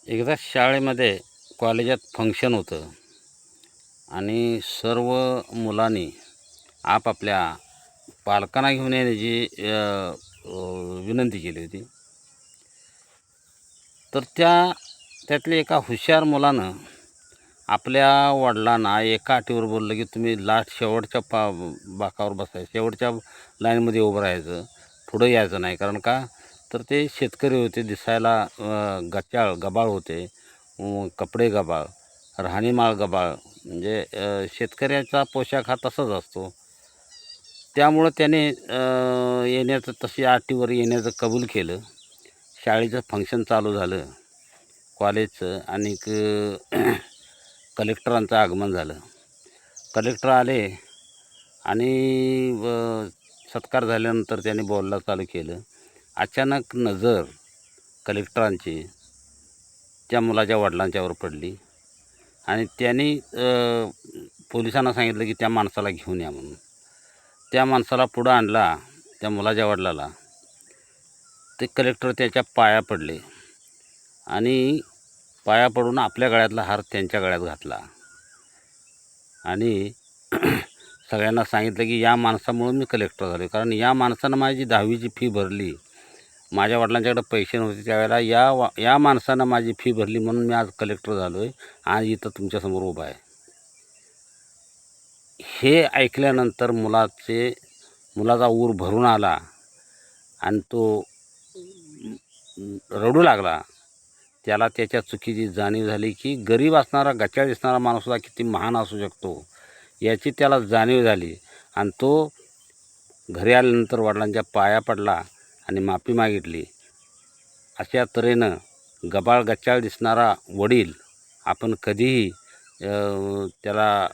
एकदा शाळेमध्ये कॉलेजात फंक्शन होतं आणि सर्व मुलांनी आपापल्या पालकांना घेऊन येण्याची विनंती केली होती. तर त्यातल्या एका हुशार मुलानं आपल्या वडिलांना एका अटीवर बोललं की तुम्ही शेवटच्या बाकावर बसायचं, शेवटच्या लाईनमध्ये उभं राहायचं, पुढं यायचं नाही. कारण का तर ते शेतकरी होते, दिसायला गबाळ होते, कपडे गबाळ, राहणीमाळ गबाळ, म्हणजे शेतकऱ्याचा पोशाख हा तसाच असतो. त्यामुळं त्याने येण्याचं, तशी अटीवर येण्याचं कबूल केलं. शाळेचं फंक्शन चालू झालं कॉलेजचं आणि कलेक्टरांचं आगमन झालं. कलेक्टर आले आणि सत्कार झाल्यानंतर त्यांनी बोलायला चालू केलं. अचानक नजर कलेक्टरांची त्या मुलाच्या वडिलांच्यावर पडली आणि त्यांनी पोलिसांना सांगितलं की त्या माणसाला घेऊन या म्हणून. त्या माणसाला पुढं आणला, त्या मुलाच्या वडिलाला. ते कलेक्टर त्याच्या पाया पडले आणि पाया पडून आपल्या गळ्यातला हार त्यांच्या गळ्यात घातला आणि सगळ्यांना सांगितलं की या माणसामुळं मी कलेक्टर झालो, कारण या माणसानं माझी 10वीची फी भरली. माझ्या वडिलांच्याकडे पैसे नव्हते त्यावेळेला या माणसानं माझी फी भरली, म्हणून मी आज कलेक्टर झालो आहे आणि इथं तुमच्यासमोर उभा आहे. हे ऐकल्यानंतर मुलाचा ऊर भरून आला आणि तो रडू लागला. त्याला त्याच्या चुकीची जाणीव झाली की गरीब असणारा, गचाळ दिसणारा माणूससुद्धा किती महान असू शकतो याची त्याला जाणीव झाली आणि तो घरी आल्यानंतर वडिलांच्या पाया पडला आणि माफी मागितली. अशा तऱ्हेनं गबाळ गचाळ दिसणारा वडील आपण कधीही त्याला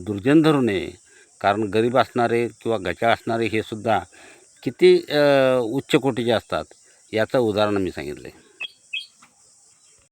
दुर्जन धरू नये, कारण गरीब असणारे किंवा गचाळ असणारे हे सुद्धा किती उच्च कोटीचे असतात याचं उदाहरण मी सांगितलं आहे.